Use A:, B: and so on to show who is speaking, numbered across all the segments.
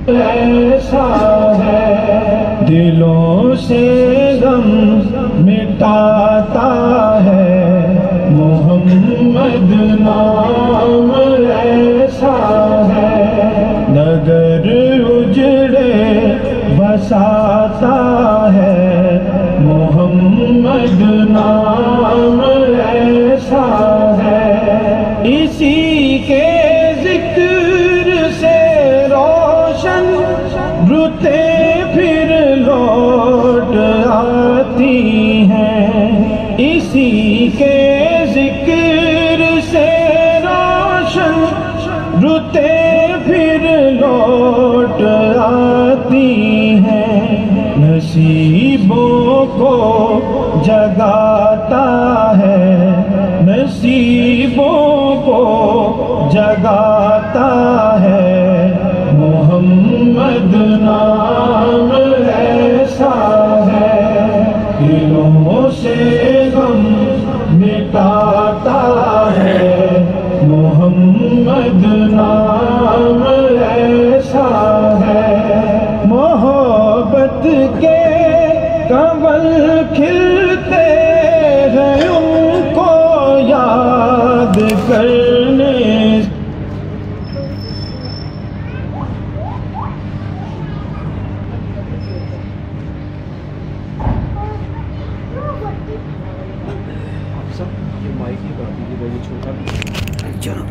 A: ایسا ہے دلوں سے غم مٹاتا ہے محمد نام ایسا ہے نگر اجڑے بساتا ہے محمد نام ایسا ہے اسی کے روتے پھر لوٹ آتی ہیں اسی کے ذکر سے روشن روتے پھر لوٹ آتی ہیں نصیبوں کو جگاتا ہے نصیبوں کو جگاتا ہے محمد نام ایسا ہے دلوں سے غم مٹاتا ہے محمد نام ایسا ہے محبت کے کنول کھلتے ہیں ان کو یاد کرنے
B: مائک ہی کر دیجیے بھائی، یہ چھوٹا بھی
C: چلو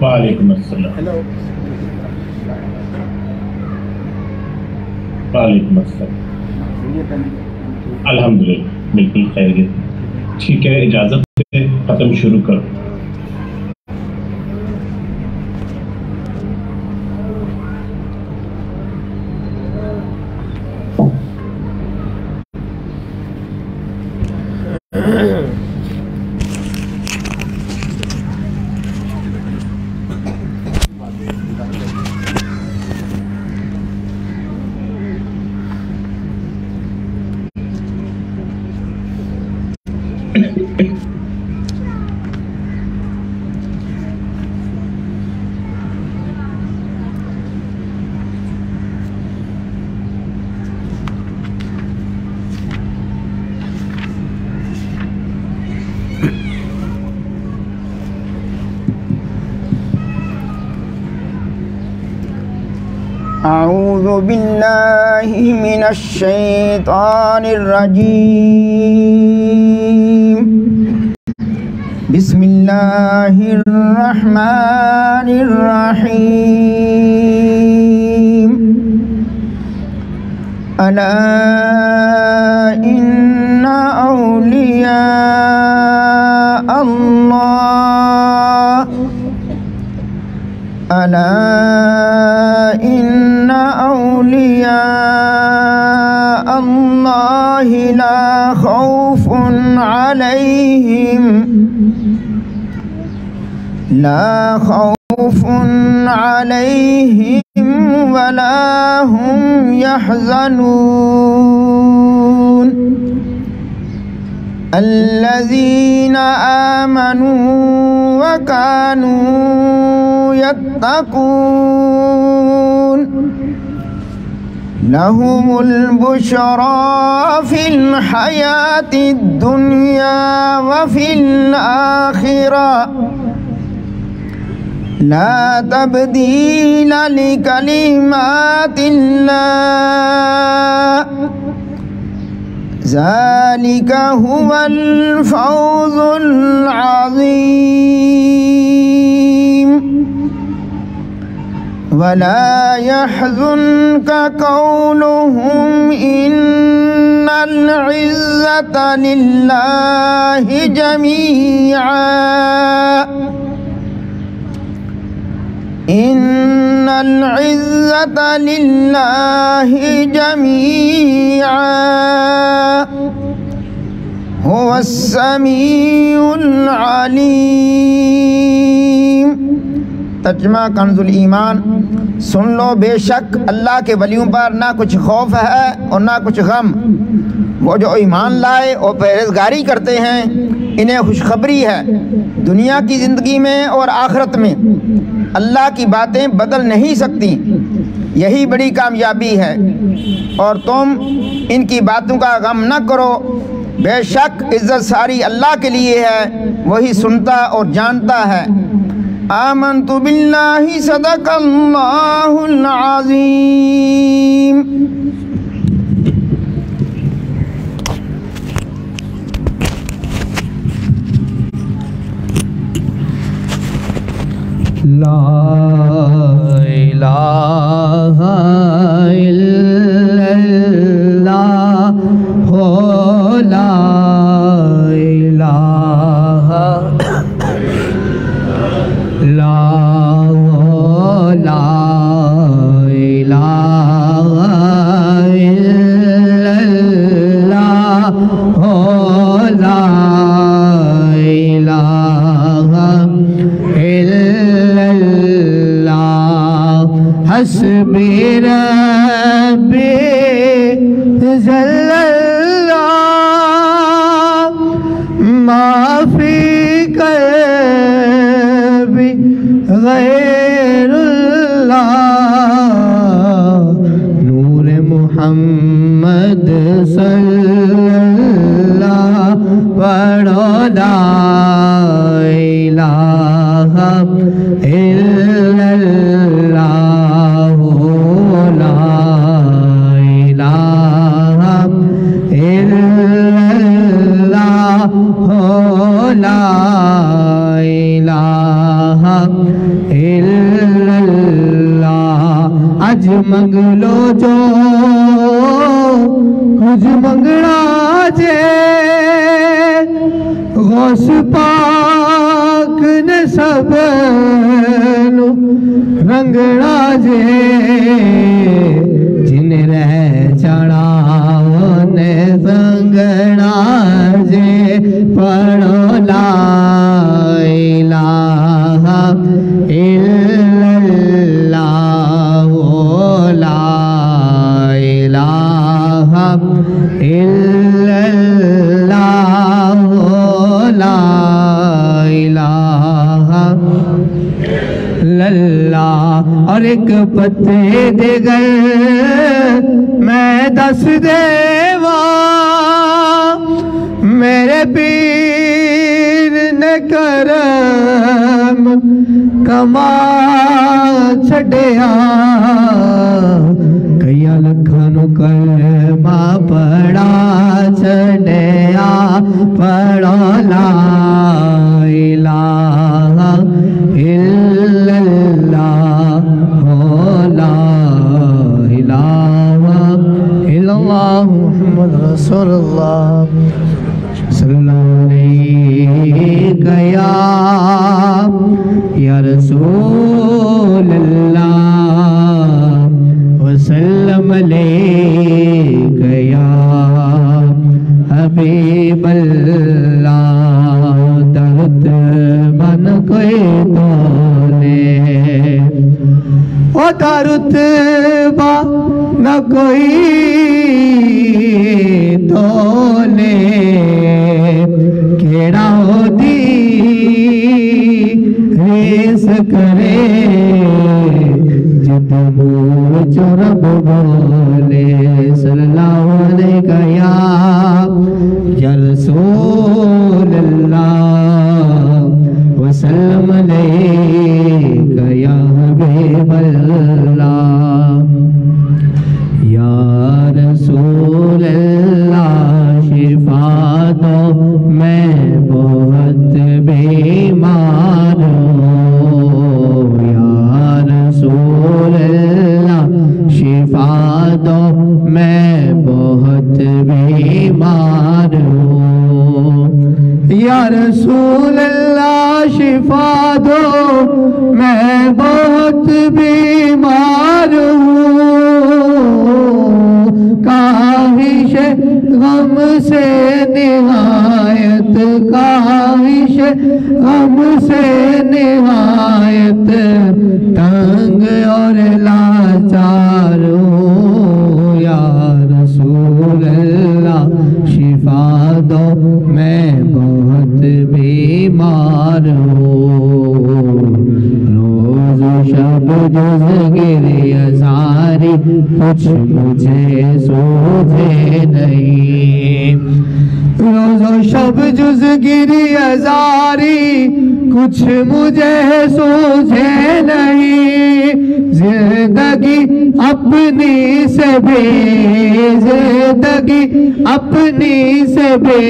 A: وعلیکم السلام. وعلیکم السلام. الحمدللہ بالکل خیریت. ٹھیک ہے، اجازت ہے ختم شروع کرو.
C: اعوذ باللہ من الشیطان الرجیم. بسم اللہ الرحمن الرحیم. الا ان اولیاء اللہ الا ان اولیاء اللہ لا خوف علیہم ولا هم يحزنون. الذین آمنوا وكانوا يتقون لهم البشرى في الحياة الدنيا وفي الآخرة لا تبديل لكلمات الله ذلك هو الفوز العظيم ولا يحزنك قولهم إن العزة لله جميعا إن العزة لله جميعا هو السميع العليم۔ ترجمہ کنز الایمان۔ سن لو بے شک اللہ کے ولیوں پر نہ کچھ خوف ہے اور نہ کچھ غم، وہ جو ایمان لائے اور پرہیزگاری کرتے ہیں انہیں خوشخبری ہے، دنیا کی زندگی میں اور آخرت میں اللہ کی باتیں بدل نہیں سکتی، یہی بڑی کامیابی ہے، اور تم ان کی باتوں کا غم نہ کرو، بے شک عزت ساری اللہ کے لیے ہے، وہی سنتا اور جانتا ہے۔ آمنت باللہ صدق اللہ العظیم۔
D: لا الہ الا اللہ لا الہ لا الہ الا اللہ لا الہ الا اللہ حسبی ربی جل اللہ ما فی قلبی غیر اللہ نور محمد صلی اللہ پڑھو لا الہ الا اللہ لا الہ الا اللہ لا الہ الا اللہ۔ آج منگ لو جو کچھ منگنا جے غوث پاک نے سب نو رنگنا جے جن رہ جانا نے سنگنا جے پڑھو لا الہ الا اللہ لا الہ الا اللہ لا الہ الا اللہ۔ اور ایک پتے دے گئے میں دس دیوا میرے پیر نے کرم کما چھڑیا کئی لکھانو کلمہ پڑھا چھڑیا پڑھو لا الہ الا اللہ لا الہ الا اللہ محمد رسول اللہ صلی اللہ علیہ یا رسول اللہ وسلم علیک یا حبیب اللہ درد بن کوئی تونے او درد بن کوئی تونے کیڑا ہو دی ریس کرے جب مور چرب بولے صلی اللہ علیہ یا رسول اللہ وسلم علیک رسول اللہ شفا دو میں بہت بیمار ہوں، کاہش غم سے نہایت، کاہش غم سے نہایت تنگ اور لاچار ہوں، یا رسول اللہ شفا دو میں بہت بیمار ہوں، روز و شب جز گریہ زاری کچھ مجھے سوجھے نہیں، روز و شب جز گریہ زاری کچھ مجھے سوجھے نہیں، زندگی اپنی سے بھی، زندگی اپنی سے بھی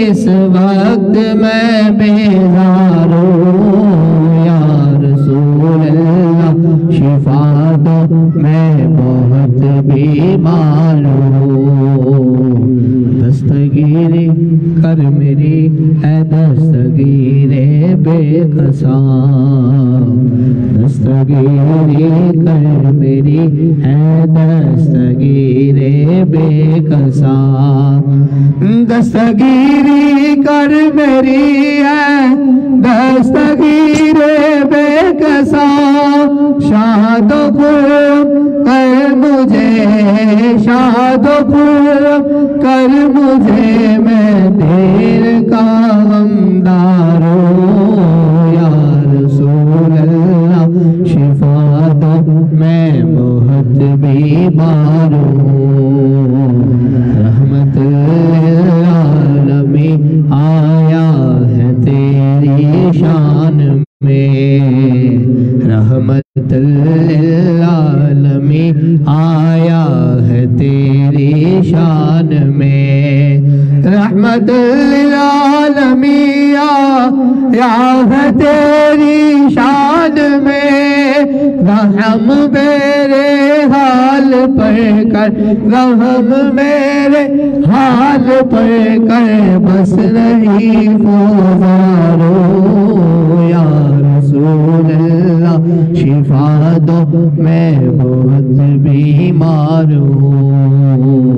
D: اس وقت میں بیزار ہوں، یا رسول اللہ شفا دو میں بہت بیمار ہوں، دستگیری کر میری اے دستگیر بے قصاں، دستگیری کر میری اے دستگیر بے قصاں، دستگیری کر میری اے دستگیر بے قصاں، شاد و خرم کر مجھے، شاد و خرم کر مجھے، میں دیر کا غمدار ہوں، یا رسول اللہ شفا دو میں بہت بیمار ہوں، رحمت للعالمین آیا ہے تیری شان میں، رحمت للعالمین آیا ہے تیری شان میں، رحمت للعالمین آیا ہے تیری شان میں، رحم میرے حال پر کر، رحم میرے حال پر کر، بس نہیں گزارو، یا رسول اللہ شفا دو میں بہت بیمار ہوں،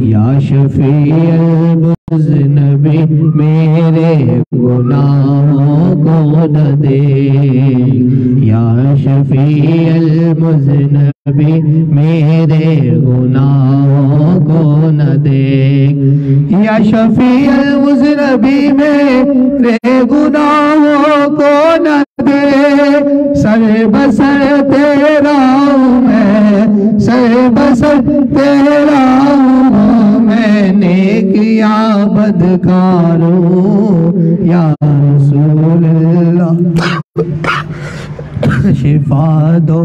D: یا شفیع المذنبی میرے گناہوں کو نہ دیکھ، یا شفیع المذنبی میرے گناہوں کو نہ دیکھ، یا شفیع المذنبی میرے گناہوں کو نہ دیکھ، سر بسر تیرا ہوں میں، سر بسر تیرا ہوں میں، نیک یا بدکار ہوں، یا رسول اللہ شفا دو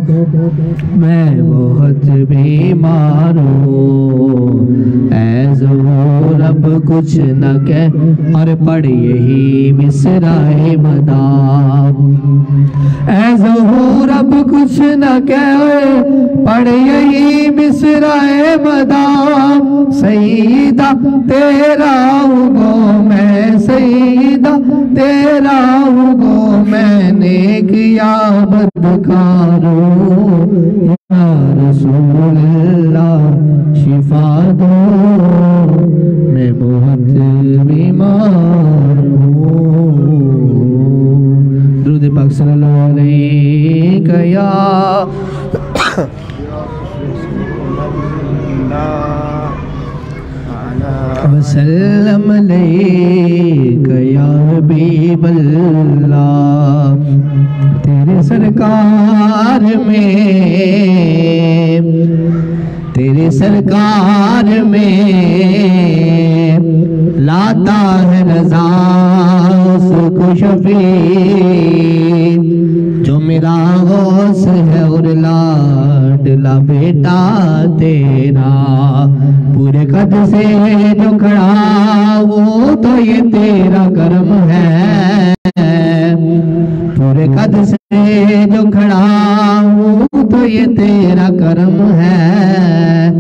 D: میں بہت بیمار ہوں، اے ظہور اب کچھ نہ کہہ اور پڑھ یہی مصرعِ مدام، اے ظہور اب کچھ نہ کہہ پڑھ یہی مصرعِ مدام، سیدہ تیرا ہوں گو میں، سیدہ تیرا ہوں گو میں، نیک یا بدکار ہوں، یا رسول اللہ شفا دو میں بہت بیمار ہوں، درود پاک صلی اللہ علیہ یا وسلم علیک یا حبیب اللہ، تیرے سرکار میں، تیرے سرکار میں لاتا ہے رضا اس کو شفیع، جو میرا غوث ہے اور لاڈلا بیٹا تیرا، پورے قد سے جو کھڑا وہ تو یہ تیرا کرم ہے، پورے قد سے جو کھڑا وہ تو یہ تیرا کرم ہے،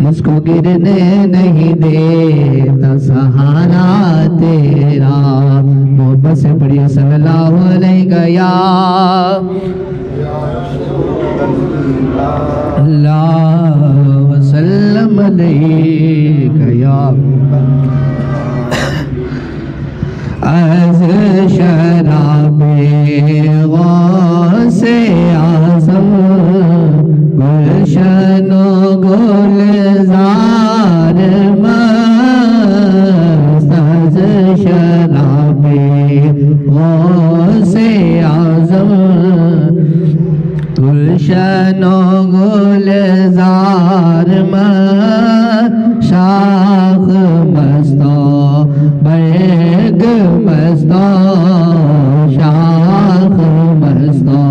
D: مجھ کو گرنے نہیں دیتا سہارا تیرا، محبت سے پڑھیے صلی اللہ علیہ یا اللہ وسلم علیہ یا از شراب غوث اعظم گلشن و گلزار مست از شراب غوث اعظم گلشن و گلزار مست شاخ مستا برگ مستا شاخ مستا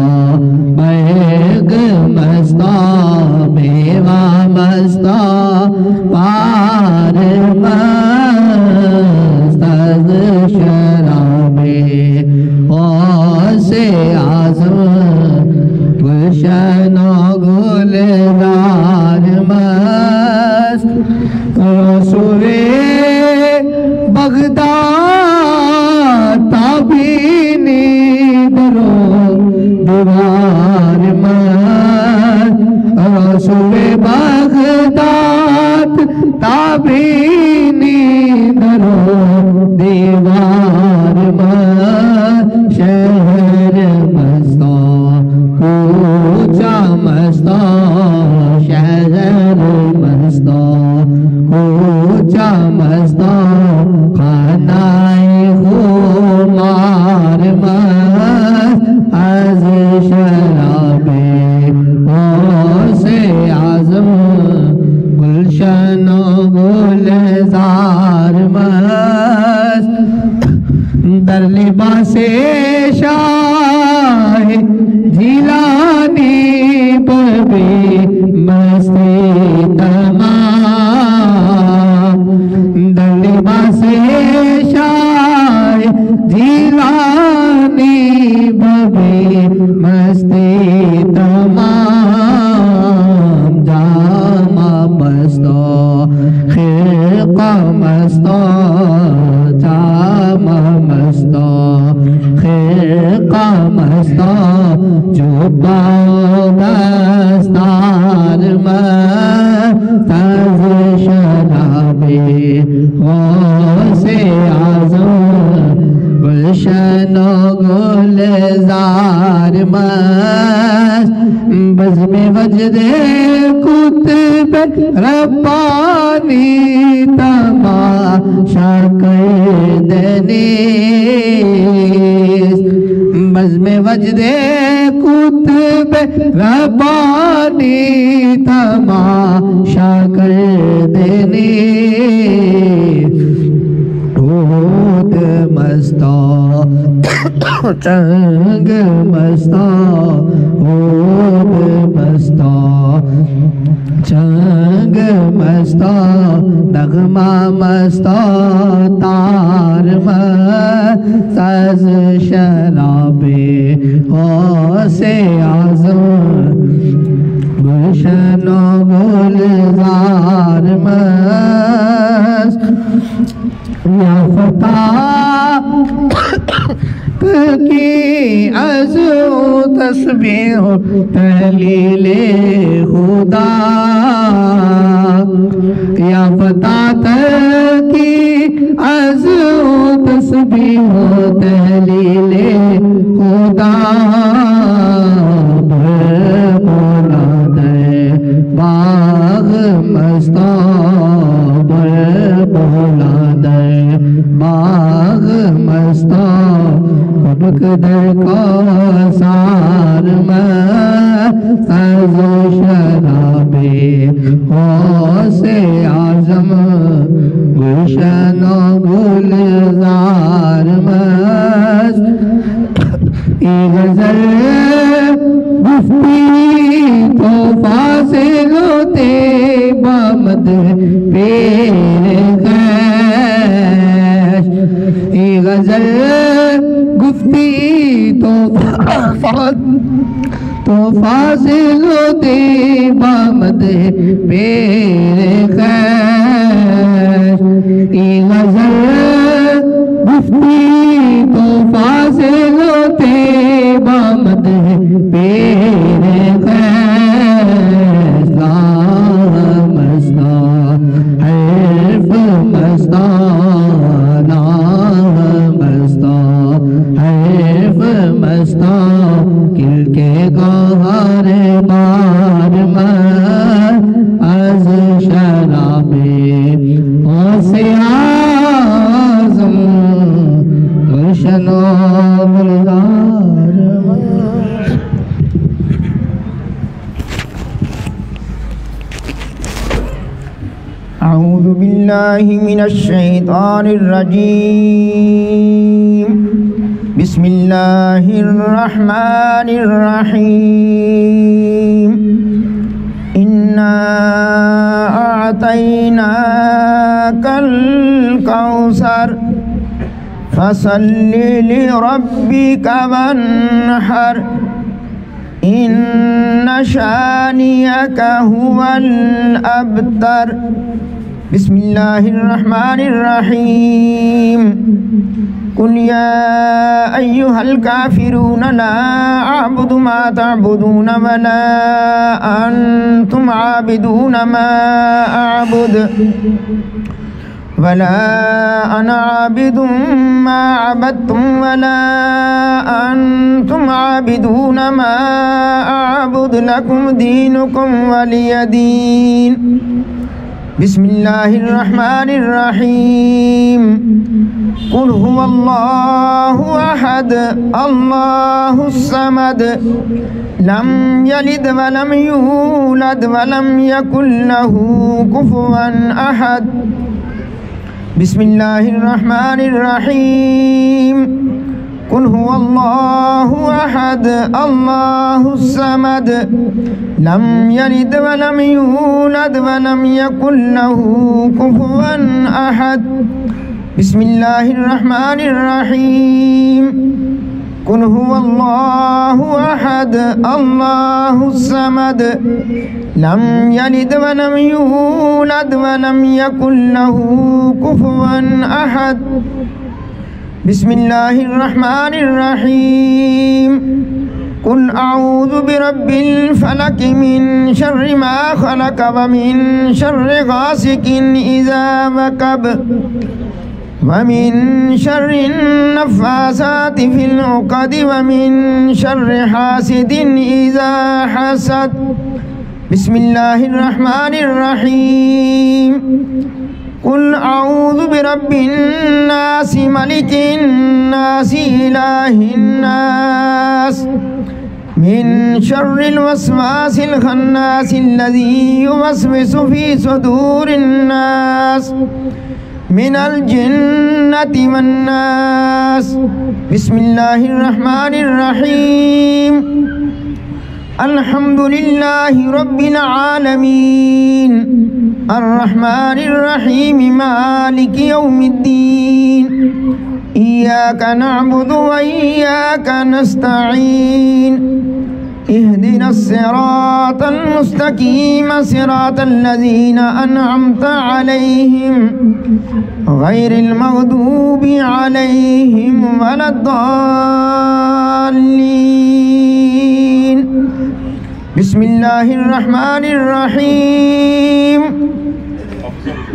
D: برگ مستا میوہ مستا پار مست از شراب غوث اعظم گلشن و گلزار مست رسول بغداد تابینی درو دیوار مست رسول بغداد تابینی درو دیوار مست شہر مستا کوچا مستا شہر مستا کوچا مستا خانائے خمار مست از شراب غوث اعظم گلشن و گلزار مست در لباس شاہ جیلانی پر بھی مستی تمام در لباس شاہ جیلانی پر بھی مستی تمام جامہ مستا خرقہ مستا جامہ مستا خرقہ مستا جبہ دستار مست از شراب غوث اعظم گلشن و گلزار مست بزم وجد کتب ربانی تماشا کردنیست بزم وجد کتب ربانی تماشا کردنیست عود مستا چنگ مستا عود مستا چنگ مستا نغمہ مستا تار مست از شراب غوث اعظم گلشن و گلزار مست یا فتح کی از تسبیح تحلیل خدا یا فتح کی از تسبیح تحلیل خدا برمولاد باغ مستا برمولاد باغ مستا خبک در کا سار مست از شراب غوث اعظم گلشن و گلزار مست ای غزل گفتی تو فاصل ہوتے بامد پیر خیش ای غزل گفتی تو فاصل ہوتے بامد پیر خیش ای غزل گفتی تو مستقل کے گوہر بار از شراب غوث اعظم گلشن و گلزار
C: أعوذ بالله من الشيطان الرجيم بسم الله الرحمن الرحيم إنا أعطيناك الكوثر فصل لربك وانحر إن شانئك هو الأبتر بسم الله الرحمن الرحيم قل يا أيها الكافرون لا أعبد ما تعبدون ولا أنتم عابدون ما أعبد ولا أنا عابد ما عبدتم ولا أنتم عابدون ما أعبد لكم دينكم ولي دين بسم الله الرحمن الرحيم قل هو الله أحد الله الصمد لم يلد ولم يولد ولم يكن له كفوا أحد بسم الله الرحمن الرحيم قل هو الله أحد الله الصمد لم يلد ولم يولد ولم يكن له كفوا أحد بسم الله الرحمن الرحيم قل هو الله أحد الله الصمد لم يلد ولم يولد ولم يكن له كفوا أحد بسم الله الرحمن الرحيم قل أعوذ برب الفلق من شر ما خلق ومن شر غاسق إذا وقب ومن شر النفاثات في العقد ومن شر حاسد إذا حسد بسم الله الرحمن الرحيم قل أعوذ برب الناس ملك الناس إله الناس من شر الوسواس الخناس الذي يوسوس في صدور الناس من الجنة والناس بسم الله الرحمن الرحيم الحمد لله رب العالمين الرحمن الرحيم مالك يوم الدين إياك نعبد وإياك نستعين اهدنا الصراط المستقيم صراط الذين أنعمت عليهم غير المغضوب عليهم ولا الضالين بسم الله الرحمن الرحيم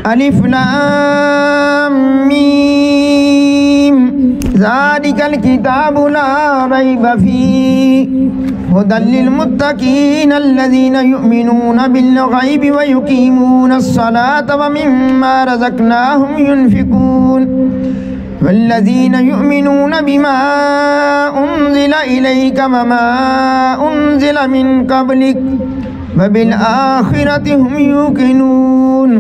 C: ألف لام ميم ذلك الكتاب لا ريب فيه هدى للمتقين الذين يؤمنون بالغيب ويقيمون الصلاة ومما رزقناهم ينفقون والذين يؤمنون بما أنزل إليك وما أنزل من قبلك وبالآخرة هم يوقنون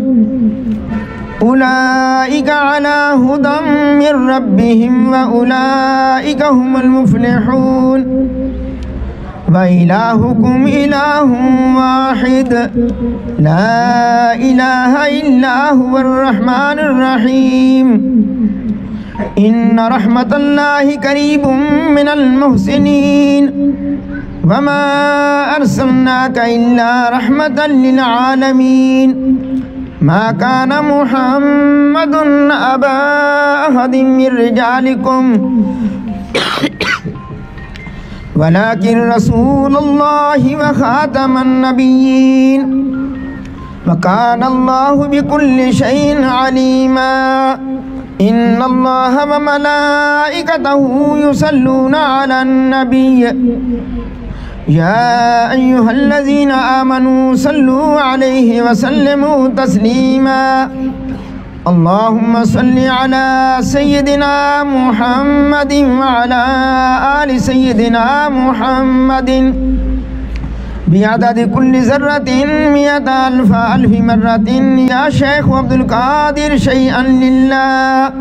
C: أولئك على هدى من ربهم وأولئك هم المفلحون وإلهكم إله واحد لا إله إلا هو الرحمن الرحيم إن رحمة الله قريب من المحسنين وما أرسلناك إلا رحمة للعالمين ما كان محمد أبا أحد من رجالكم ولكن رسول الله وخاتم النبيين وكان الله بكل شيء عليما إن الله وملائكته يصلون على النبي يا أيها الذين آمنوا صلوا عليه وسلموا تسليما اللهم صل على سيدنا محمد وعلى آل سيدنا محمد بعدد كل ذرة 100,000 مرة يا شيخ عبد القادر شيئا لله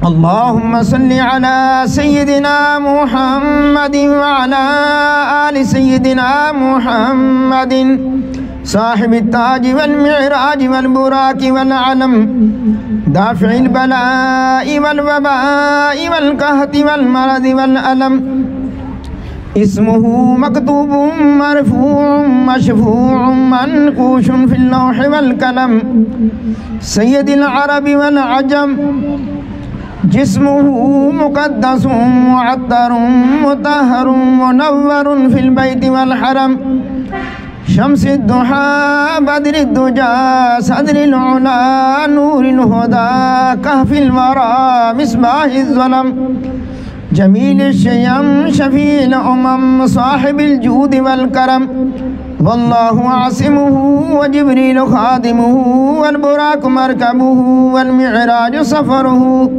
C: اللهم صل على سيدنا محمد وعلى آل سيدنا محمد صاحب التاج والمعراج والبراك والعلم دافع البلاء والوباء والقهط والمرض والألم اسمه مكتوب مرفوع مشفوع منقوش في اللوح والقلم سيد العرب والعجم جسمه مقدس معطر مطهر منور في البيت والحرم شمس الضحى بدر الدجى صدر العلا نور الهدى كهف الورى مصباح الظلم جميل الشيم شفيع الأمم صاحب الجود والكرم والله عاصمه وجبريل خادمه والبراق مركبه والمعراج سفره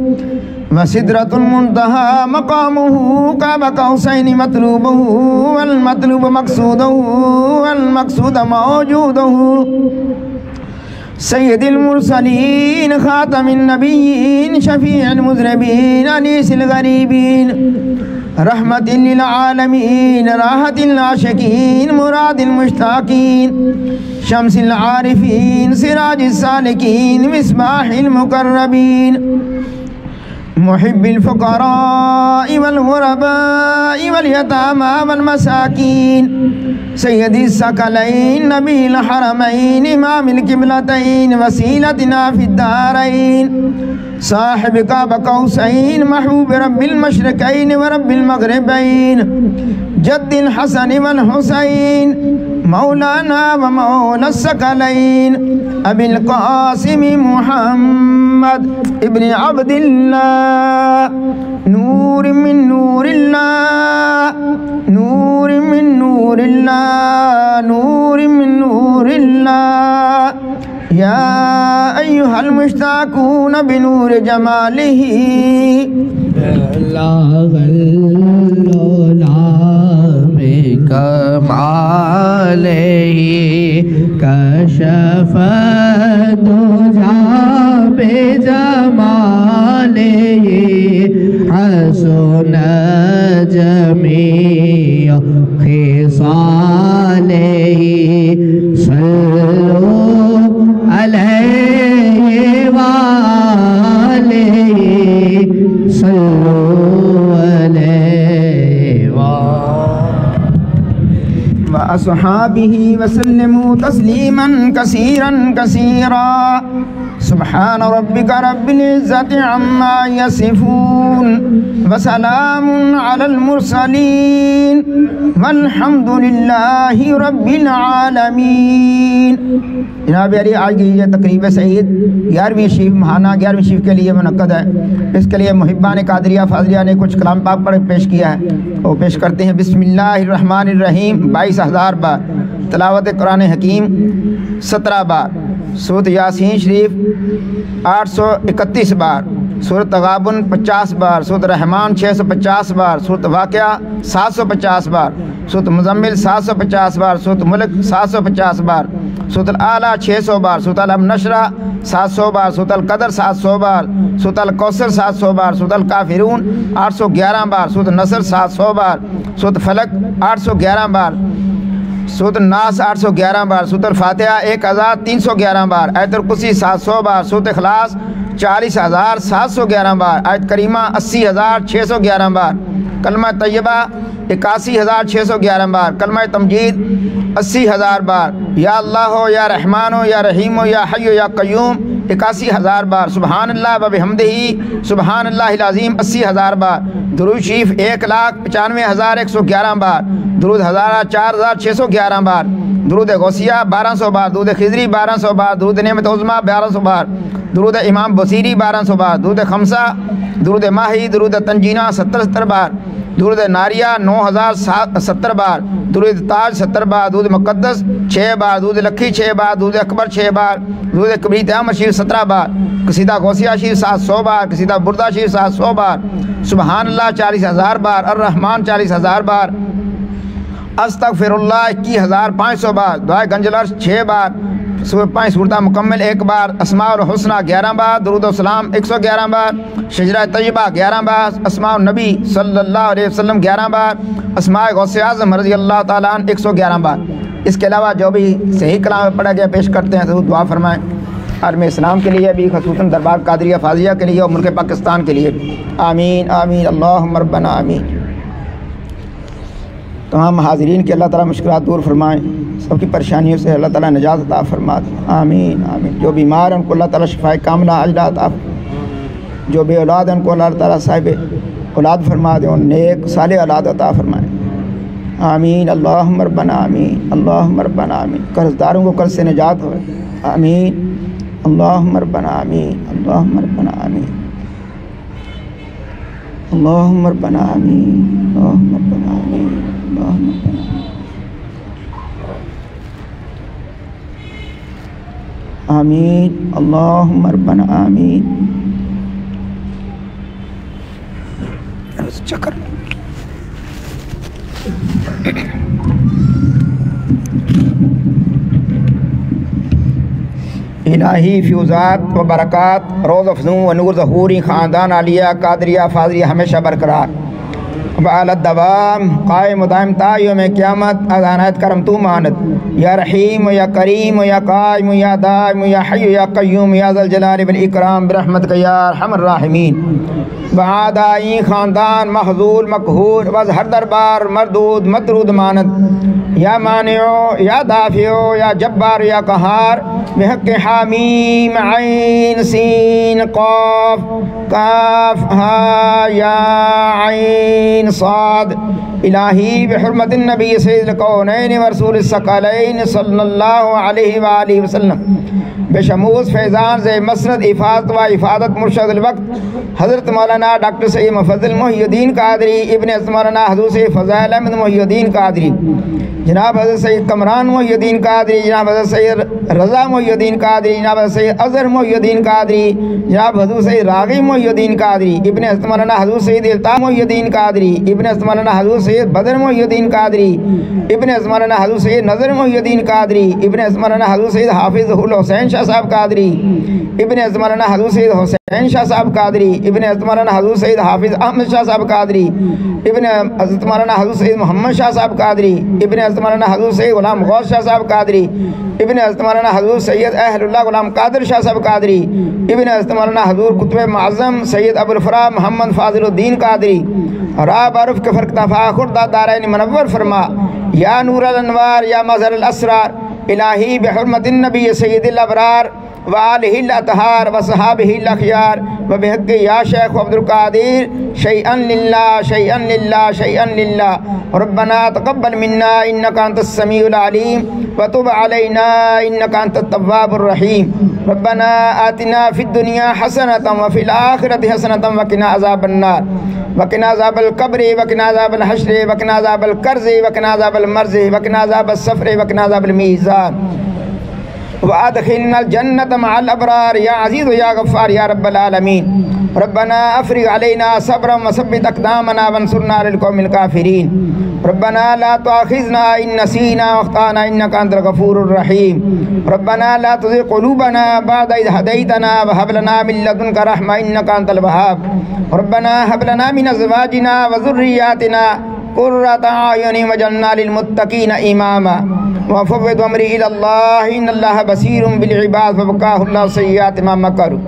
C: وسدرة المنتهى مقامه قاب قوسين مطلوبه والمطلوب مقصوده والمقصود موجوده سيد المرسلين خاتم النبيين شفيع المذنبين أنيس الغريبين رحمة للعالمين راحة العاشقين مراد المشتاقين شمس العارفين سراج السالكين مصباح المقربين محب الفقراء والغرباء واليتامى والمساكين سيد الثقلين نبي الحرمين إمام القبلتين وسيلتنا في الدارين صاحب قاب قوسين محبوب رب المشرقين ورب المغربين جد الحسن والحسين مولانا ومولى الثقلين أبي القاسم محمد ابن عبد الله نور من نور الله نور من نور الله نور من نور الله يا أيها المشتاقون بنور جماله
D: بكماله كشف الدجى بجماله حسن جميع خصاله صلوا عليه وآله صلوا عليه
C: وأصحابه وسلموا تسليما كثيرا كثيرا سبحان ربك رب العزة عما يصفون وسلام على المرسلين والحمد لله رب العالمین۔ جناب علی آج کی یہ تقریب سعید 11ویں شریف ماہانہ 11ویں شریف کے لیے منعقد ہے۔ اس کے لیے محبان قادریہ فاضلیہ نے کچھ کلام پاک پڑھ پیش کیا ہے، وہ پیش کرتے ہیں۔ بسم اللہ الرحمن الرحیم 22,000 بار، تلاوت قرآن حکیم 17 بار، سورۃ یاسین شریف 831 بار، سورۃ تغابن 50 بار، سورۃ رحمان 650 بار، سورۃ واقعہ 750 بار، سورۃ مزمل 750 بار، سورۃ ملک 750 بار، سورۃ الاعلیٰ 600 بار، سورۃ الم نشرہ 700 بار، سورۃ القدر 700 بار، سورۃ الکوثر 700 بار، سورۃ الکافرون 811 بار، سورۃ نصر 700 بار، سورۃ فلق 811 بار، سورۃ الناس 811 بار، سورۃ الفاتحہ 1311 بار، آیت الکرسی 700 بار، سورۃ اخلاص 40,711 بار، آیت کریمہ 80,611 بار، کلمہ طیبہ 81,611 بار، کلمہ تمجید 80,000 بار، یا اللہ ہو یا رحمان ہو یا رحیم ہو یا حی یا قیوم 81,000 بار، سبحان اللہ و بحمدہ سبحان اللہ العظیم 80,000 بار، درود شریف 1,95,111 بار، درود ہزارہ 4,611 بار، درود غوثیہ 1200 بار، درود خضری 1200 بار، درود نعمت عظمیٰ 1200 بار، درود امام بصیری 1200 بار، درود خمسہ، درود ماہی، درود تنجینہ 70 بار، درود ناریہ 9070 بار، درود تاج 70 بار، درود مقدس 6 بار، درود لکھی 6 بار، درود اکبر 6 بار، درود کبریت احمد شریف 17 بار، قصیدہ غوثیہ شریف 700 بار، قصیدہ بردہ شریف 700 بار، سبحان اللہ 40,000 بار، الرحمن 40,000 بار، استغفر اللہ 21,500 بار، دعائے گنج العرش 6 بار، 5 صورتہ مکمل 1 بار، اسماء الحسنہ 11 بار، درود و سلام 111 بار، شجرہ طیبہ 11 بار، اسماء النبی صلی اللہ علیہ وسلم 11 بار، اسماء غوث اعظم رضی اللہ تعالیٰ عنہ 111 بار۔ اس کے علاوہ جو بھی صحیح کلام پڑھا گیا پیش کرتے ہیں تو دعا فرمائیں عالم اسلام کے لیے بھی، خصوصاً دربار قادریہ فاضلیہ کے لیے اور ملک پاکستان کے لیے، آمین آمین اللہم ربنا آمین۔ تمام حاضرین کے اللہ تعالیٰ مشکلات دور فرمائیں، سب کی پریشانیوں سے اللہ تعالیٰ نجات عطا فرما دیں، آمین آمین۔ جو بیمار ہیں ان کو اللہ تعالیٰ شفاء کاملہ عاجلہ عطا فرمائیں، جو بے اولاد ہیں ان کو اللہ تعالیٰ صاحب اولاد فرما دیں اور نیک صالح اولاد عطا فرمائیں، آمین اللہم ربنا آمین اللہم ربنا آمین۔ قرض داروں کو قرض سے نجات ہو، آمین اللہم ربنا آمین اللہم ربنا آمین اللہم ربنا آمین اللہم ربنا آمین اللہم ربنا آمین اللہم ربنا آمین۔ چکر الہی فیوزات و برکات روز افزوں و نور ظہوری خاندان عالیہ قادریہ فاضلیہ ہمیشہ برقرار وعلی الدوام قائم و دائم تا یوم قیامت، از عنایت کرم تو مانت، یا رحیم و یا کریم و یا قائم و یا دائم و یا حی و یا قیوم یا ذا الجلال والاکرام برحمتک یا ارحم الراحمین۔ بعد آئی خاندان محظول مقہور وز ہر دربار مردود مطرود مانت، یا مانعو یا دافعو یا جبار یا قہار، بحق حامیم عین سین قاف کاف ہا یا عین صاد، الہی بحرمت النبی سید الکونین ورسول الثقلین صلی اللہ علیہ وآلہ وسلم، بشموس فیضان سے مسند افادت و افادت مرشد الوقت حضرت مولانا ڈاکٹر سید مفضل محی الدین قادری ابن مولانا حضور سید فضائل احمد محی الدین قادری، جناب حضرت سید کمران محی الدین قادری، جناب حضرت سید رضا محی الدین قادری، جناب حضرت سید اظہر محی الدین قادری، جناب حضور سید راغب محی الدین قادری، ابن مولانا حضور سید الطاف محی الدین قادری، ابن مولانا حضور سید بدر محی الدین قادری، ابن مولانا حضور سید نظر محی الدین قادری، ابن مولانا حضور سید حافظ الحسین شاہ صاحب قادری، ابن مولانا حضور سید حسین شاہ صاحب قادری، ابن مولانا حضور سید حافظ احمد شاہ صاحب قادری، ابن حضرت مولانا حضور سید محمد شاہ صاحب قادری، ابن حضرت مولانا حضور سید غلام غوث شاہ صاحب قادری، ابن حضرت مولانا حضور سید اہل اللہ غلام قادر شاہ صاحب قادری، ابن حضرت مولانا حضور قطب معظم سید ابو الفرا محمد فاضل الدین قادری، راب عرف کے فرق تفاخر دا دارین منور فرما، یا نور الانوار یا مظہر الاسرار، الہی بحرمت النبی سید الابرار وآلہ الاطہار وصحابہ الاخیار وبحق یا شیخ عبد القادر شیئا للہ شیئا للہ شیئا للہ، ربنا تقبل منا انکا انت السمیع العلیم وتب علینا انکا انت التواب الرحیم، ربنا آتنا فی الدنیا حسنة وفی الآخرة حسنة وقنا عذاب النار وقنا عذاب القبر وقنا عذاب الحشر وقنا عذاب القرض وقنا عذاب المرض وقنا عذاب السفر وقنا عذاب الميزان وادخلنا الجنة مع الابرار یا عزیز یا غفار یا رب العالمین، ربنا افرغ علینا صبرا وثبت اقدامنا وانصرنا على القوم الكافرین، ربنا لا تؤاخذنا ان نسینا واخطانا انك انت الغفور الرحیم، ربنا لا تزغ قلوبنا بعد اذ هديتنا وهب لنا من لدنك رحمة انك انت الوهاب، ربنا هب لنا من ازواجنا وذرياتنا قرة اعين واجعلنا للمتقين اماما، وفوض امری الی اللہ ان اللہ بصیر بالعباد فبقاه اللہ سیئات ما مکروا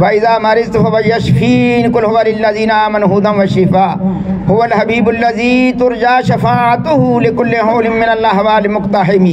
C: واذا مرضت فهو یشفین قل هو للذین آمنوا هدى وشفاء هو الحبیب الذی ترجى شفاعته لكل حول من الاحوال مقتحم،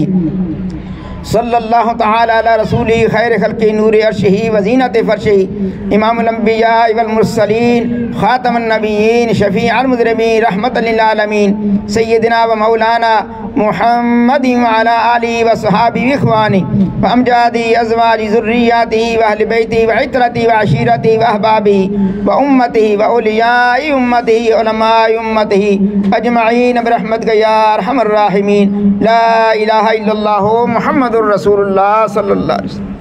C: صلی اللہ تعالی علی رسول خیر خلق نور عرشہ وزینت فرشہ امام الانبیاء والمرسلین خاتم النبیین شفیع المذنبین رحمت للعالمین سیدنا و مولانا محمد وعلى آله وصحابه وإخوانه وأمجاده أزواجه ذرياته وأهل بيته وعترته وعشيرته وأحبابه وأمته وأولياء أمته وعلماء أمته أجمعين برحمتك يا أرحم الراحمين. لا إله إلا الله محمد رسول الله صلى الله عليه وسلم.